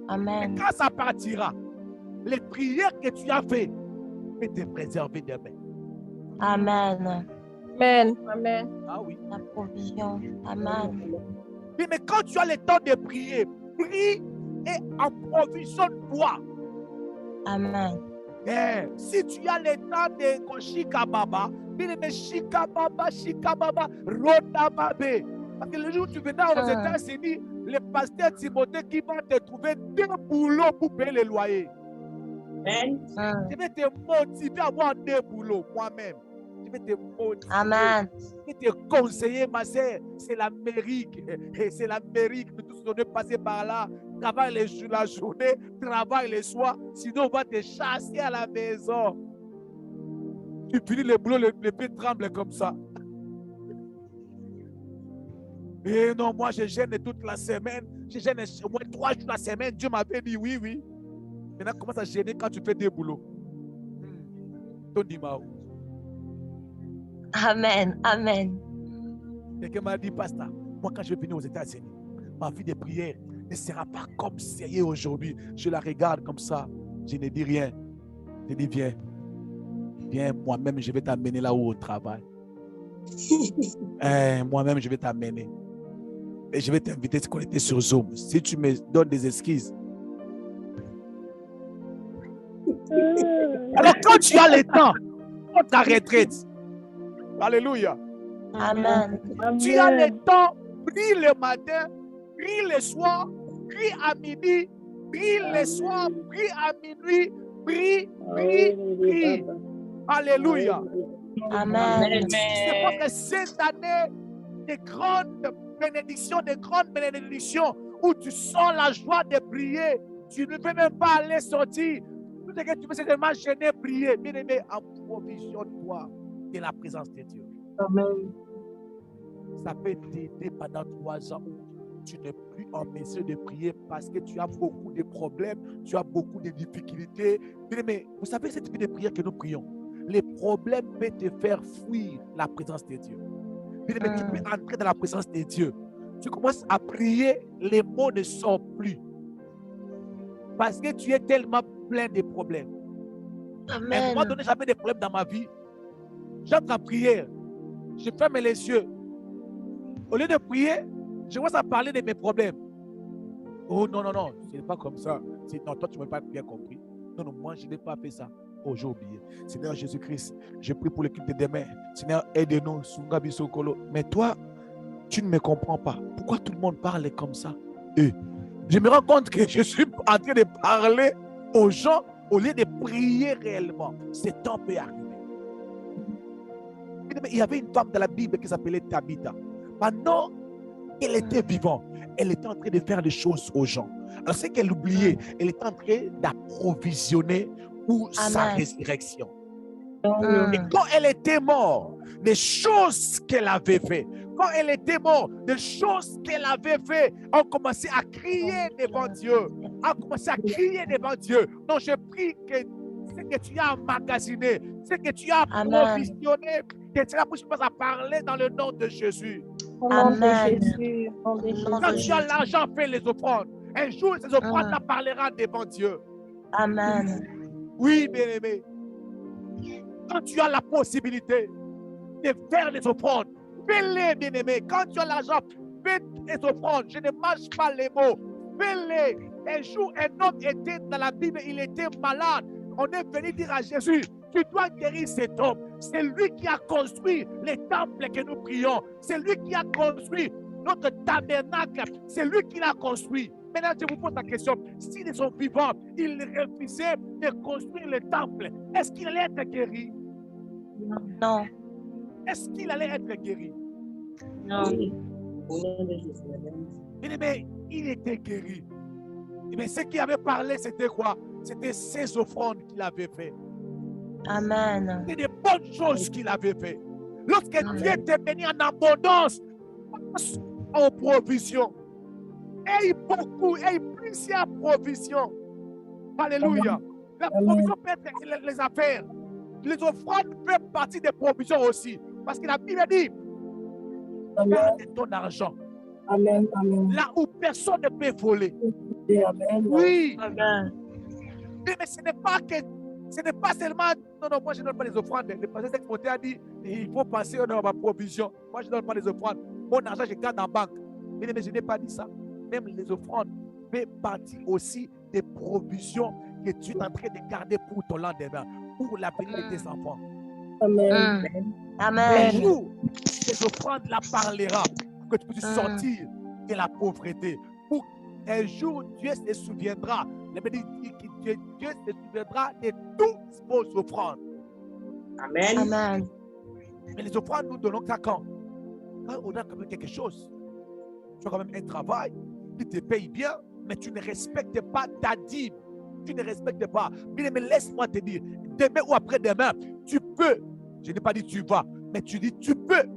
S3: Amen.
S2: Et quand ça partira, les prières que tu as faites peuvent te préserver demain.
S3: Amen.
S4: Amen. Amen.
S2: Ah oui.
S3: La provision. Amen.
S2: Oui, mais quand tu as le temps de prier, prie et approvisionne-toi.
S3: Amen.
S2: Yeah. Si tu as le temps de Shikababa, Shikababa, Rodababe. Parce que le jour où tu venais aux États-Unis, le pasteur Timothée qui va te trouver 2 boulots pour payer le loyer. Je vais te motiver à avoir 2 boulots moi-même. Je vais te motiver.
S3: Amen.
S2: Je vais te conseiller, ma sœur. C'est l'Amérique. C'est l'Amérique. Nous tous on est passés par là. Travaille la journée, travaille le soir. Sinon, on va te chasser à la maison. Tu finis le boulot, le pied tremble comme ça. Et non, moi, je gêne toute la semaine. Je gêne au moins 3 jours la semaine. Dieu m'avait dit oui, oui. Maintenant, commence à gêner quand tu fais des boulots. Ton dimao.
S3: Amen. Amen.
S2: Quelqu'un m'a dit, pasteur, moi, quand je vais venir aux États-Unis, ma vie de prière ne sera pas comme sérieux aujourd'hui. Je la regarde comme ça. Je ne dis rien. Je dis, viens. Viens, moi-même, je vais t'amener là-haut au travail. Moi-même, je vais t'amener. Et je vais t'inviter à se connecter sur Zoom. Si tu me donnes des excuses. Alors, quand tu as le temps, prends ta retraite. Alléluia.
S3: Amen.
S2: Tu as le temps, prie le matin, prie le soir, prie à midi, prie le soir, prie à minuit, prie. Alléluia.
S3: Amen.
S2: C'est pour que cette année, des grandes bénédictions, où tu sens la joie de prier, tu ne peux même pas aller sortir. Tout ce que tu veux, c'est seulement gêner, prier. Bien aimé, approvisionne-toi de la présence de Dieu.
S4: Amen.
S2: Ça peut t'aider pendant 3 ans où tu n'es plus en mesure de prier parce que tu as beaucoup de problèmes, tu as beaucoup de difficultés. Mais vous savez, cette vie de prière que nous prions, les problèmes peuvent te faire fuir la présence de Dieu. Mais tu peux entrer dans la présence de Dieu. Tu commences à prier, les mots ne sortent plus. Parce que tu es tellement plein de problèmes.
S3: Amen.
S2: À un moment donné, j'avais des problèmes dans ma vie. J'entre en prière. Je ferme les yeux. Au lieu de prier, je commence à parler de mes problèmes. Oh non, non, non, ce n'est pas comme ça. Non, toi, tu ne m'as pas bien compris. Non, non, moi, je n'ai pas fait ça. Oh, j'ai oublié. Seigneur Jésus-Christ, je prie pour l'équipe de demain. Seigneur, aide-nous. Mais toi, tu ne me comprends pas. Pourquoi tout le monde parle comme ça? Je me rends compte que je suis en train de parler aux gens au lieu de prier réellement. Ce temps peut arriver. Il y avait une femme dans la Bible qui s'appelait Tabitha. Pendant qu'elle était vivante, elle était en train de faire des choses aux gens. Alors, ce qu'elle oubliait, elle était en train d'approvisionner pour sa résurrection. Et quand elle était morte, les choses qu'elle avait fait, quand elle était morte, les choses qu'elle avait fait, ont commencé à crier devant Dieu. On commencé à crier devant Dieu. Donc, je prie que ce que tu as emmagasiné, ce que tu as provisionné, que tu as à parler dans le nom de Jésus.
S3: Amen.
S2: Quand tu as l'argent, fais les offrandes. Un jour, ces offrandes parleront devant Dieu.
S3: Amen.
S2: Oui, bien-aimé. Quand tu as la possibilité de faire les offrandes, fais-les, bien-aimé. Quand tu as l'argent, fais les offrandes. Je ne mange pas les mots. Fais-les. Un jour, un homme était dans la Bible, il était malade. On est venu dire à Jésus, tu dois guérir cet homme. C'est lui qui a construit les temples que nous prions. C'est lui qui a construit notre tabernacle. C'est lui qui l'a construit. Maintenant, je vous pose la question. S'ils sont vivants, ils refusaient de construire le temple. Est-ce qu'il allait être guéri?
S3: Non.
S2: Est-ce qu'il allait être guéri?
S3: Non.
S2: Mais il était guéri. Mais ce qu'il avait parlé, c'était quoi? C'était ses offrandes qu'il avait fait.
S3: Amen.
S2: C'est des bonnes choses qu'il avait fait. Lorsque Dieu t'est béni en abondance, pense aux provisions. Aie beaucoup, aie plusieurs provisions. Alléluia. La provision peut être les affaires. Les offrandes peuvent partir des provisions aussi. Parce que la Bible dit, garde ton argent.
S4: Amen. Amen.
S2: Là où personne ne peut voler.
S4: Amen.
S2: Oui.
S3: Amen.
S2: Mais ce n'est pas seulement, non, moi je ne donne pas les offrandes. Le pasteur Exporté a dit, il faut passer dans ma provision. Moi je ne donne pas les offrandes. Mon argent, je garde en banque. Mais je n'ai pas dit ça. Même les offrandes peuvent partir aussi des provisions que tu es en train de garder pour ton lendemain, pour l'avenir de tes enfants.
S4: Amen.
S2: Un
S3: Amen.
S2: jour, ces offrandes la parlera pour que tu puisses sortir de la pauvreté. Pour un jour, Dieu se souviendra. Dieu se souviendra de toutes vos offrandes.
S5: Amen.
S3: Amen.
S2: Mais les offrandes, nous donnons ça quand on a quand même quelque chose. Tu as quand même un travail qui te paye bien, mais tu ne respectes pas ta dîme. Tu ne respectes pas. Mais laisse-moi te dire, demain ou après-demain, tu peux, je n'ai pas dit tu vas, mais tu dis tu peux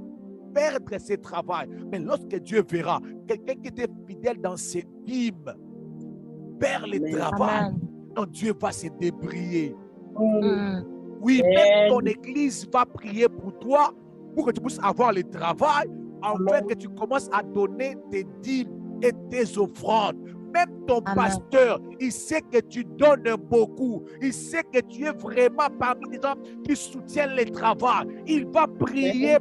S2: perdre ce travail. Mais lorsque Dieu verra quelqu'un qui était fidèle dans ses dîmes, perd le travail, donc Dieu va se débrouiller. Oui, même ton église va prier pour toi, pour que tu puisses avoir le travail, afin que tu commences à donner tes dîmes et tes offrandes. Même ton pasteur, il sait que tu donnes beaucoup. Il sait que tu es vraiment parmi les gens qui soutiennent le travail. Il va prier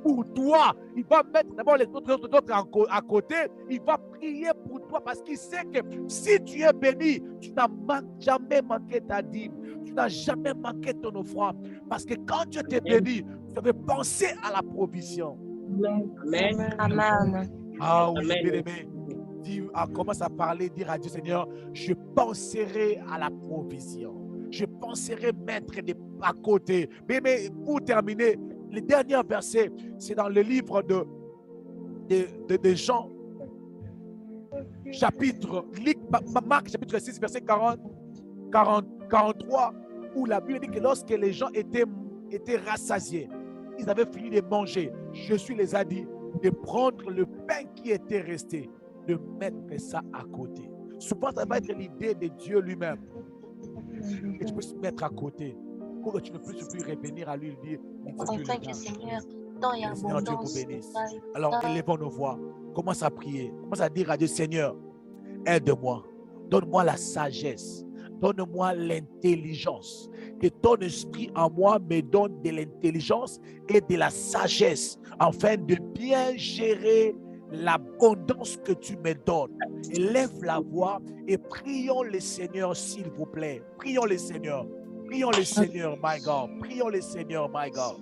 S2: pour toi. Il va mettre d'abord les autres à côté. Il va prier pour toi parce qu'il sait que si tu es béni, tu n'as jamais manqué ta dîme. Tu n'as jamais manqué ton offrande. Parce que quand Dieu t'est béni, tu devais penser à la provision.
S5: Amen.
S3: Amen.
S2: Ah oui, bien-aimé. Commence à parler, dire à Dieu, Seigneur, je penserai à la provision. Je penserai mettre à côté. Mais pour terminer, le dernier verset, c'est dans le livre de Jean, Marc, chapitre 6, verset 43, où la Bible dit que lorsque les gens étaient rassasiés, ils avaient fini de manger. Jésus les a dit de prendre le pain qui était resté, de mettre ça à côté. Souvent, ça va être l'idée de Dieu lui-même que tu peux se mettre à côté pour que tu ne puisses plus revenir à lui et dire
S3: Enfin que Seigneur, dans et
S2: Seigneur Dieu vous
S3: abondance.
S2: bénisse. Alors, élevons nos voix. Commence à prier. Commence à dire à Dieu, Seigneur, aide-moi. Donne-moi la sagesse. Donne-moi l'intelligence. Que ton esprit en moi me donne de l'intelligence et de la sagesse afin de bien gérer l'abondance que tu me donnes. Élève la voix et prions le Seigneur, s'il vous plaît. Prions le Seigneur. Prions le Seigneur, my God. Prions le Seigneur, my God.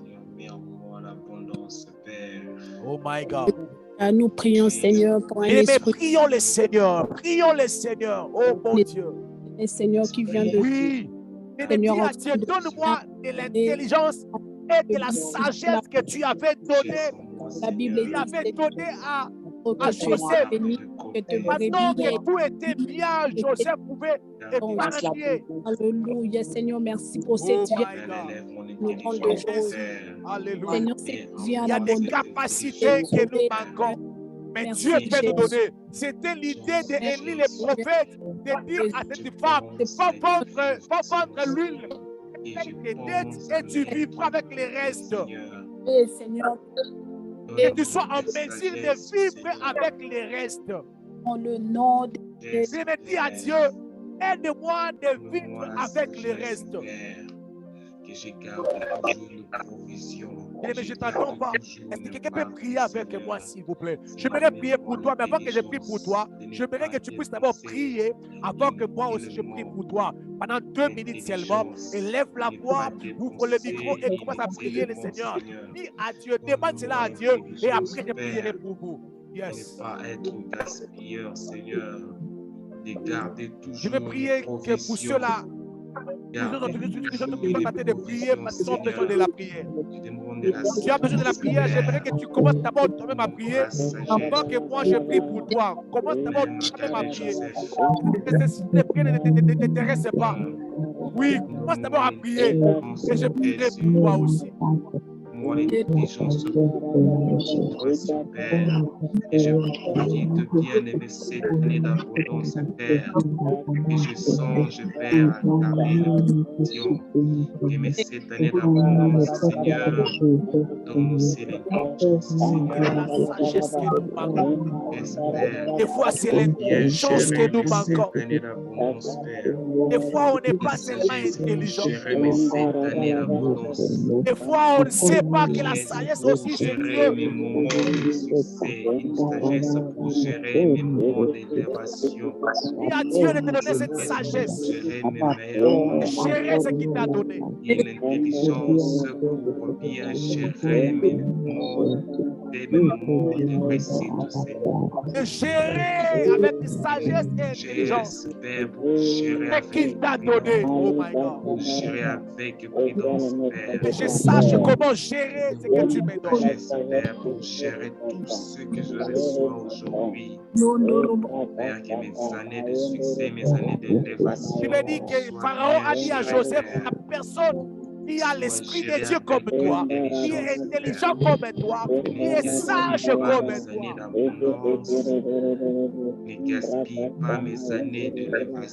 S2: Oh my God.
S7: Nous prions, Seigneur, pour un esprit.
S2: Prions le Seigneur. Prions le Seigneur. Oh mon Dieu.
S7: Le Seigneur qui vient de
S2: oui.
S7: Seigneur,
S2: Dieu, donne-moi de l'intelligence et de la sagesse que tu avais donnée.
S7: La Bible
S2: tu avais donné à
S7: Joseph.
S2: Maintenant que tout était bien, Joseph pouvait épargner.
S7: Alléluia, Seigneur, merci pour cette vie. Nous rendons
S2: Alléluia.
S7: Seigneur,
S2: il y a des capacités que nous manquons. Mais Dieu peut nous donner. C'était l'idée d'Élie le prophète de dire à cette femme, va vendre l'huile et tu vivras avec les restes.
S7: Seigneur,
S2: que tu sois en mesure de vivre avec les restes.
S7: Dans le nom de
S2: Jésus. Je me dis à Dieu, aide-moi de vivre avec les restes.
S1: Que j'ai gardé une provision.
S2: Mais je ne t'entends pas. Est-ce que quelqu'un peut prier avec moi, s'il vous plaît? Je voudrais prier pour toi, mais avant que je prie pour toi, je voudrais que tu puisses d'abord prier avant que moi aussi je prie pour toi. Pendant 2 minutes seulement, élève la voix, ouvre le micro et commence à prier le Seigneur. Dis à Dieu, demande cela à Dieu et après je prierai pour vous. Yes.
S1: Ne pas être gaspilleur, Seigneur. De garder toujours.
S2: Je vais prier que pour ceux-là. Nous sommes en train de prier parce qu'ils ont besoin de la prière. Tu as besoin de la prière. J'aimerais que tu commences d'abord toi-même à prier avant que moi je prie pour toi. Commence d'abord toi-même à prier. Les prières ne t'intéressent pas. Oui, commence d'abord à prier. Et je prierai pour toi aussi.
S1: Moi, l'intelligence pour Père, et je profite, bien-aimé, cette année d'abondance, Père, et je songe, Père, à ta bénédiction, et mais cette année d'abondance, Seigneur, donne-nous ces Seigneur,
S2: la sagesse que nous manquons.
S1: Père,
S2: Des fois, c'est l'intelligence que nous manquons.
S1: cette année d'abondance, Père.
S2: Des fois, on n'est pas tellement intelligent.
S1: Cette année d'abondance.
S2: Des fois, on ne sait pas que la sagesse aussi, c'est
S1: gérer mes
S2: Dieu.
S1: moments de succès, une sagesse pour gérer mes moments d'élévation.
S2: Et à Dieu de te donner cette sagesse.
S1: Gérer mes meilleurs
S2: Gérer ce qu'il t'a donné.
S1: Une intelligence pour bien gérer mes moments de réussite, Seigneur.
S2: De gérer avec sagesse et intelligence.
S1: Père, pour gérer
S2: Ce qu'il t'a donné. Oh my God.
S1: Pour gérer avec prudence, Père.
S2: Que je sache comment gérer ce que tu me donnes.
S1: Père, pour gérer tout ce que je reçois aujourd'hui. Père, que mes années de succès, mes années d'élévation.
S2: Tu me dis que Pharaon a dit à Joseph, la personne qui a l'esprit de Dieu comme toi, qui est intelligent comme toi, qui est sage comme toi.
S1: Ne gaspille pas mes années d'élévation.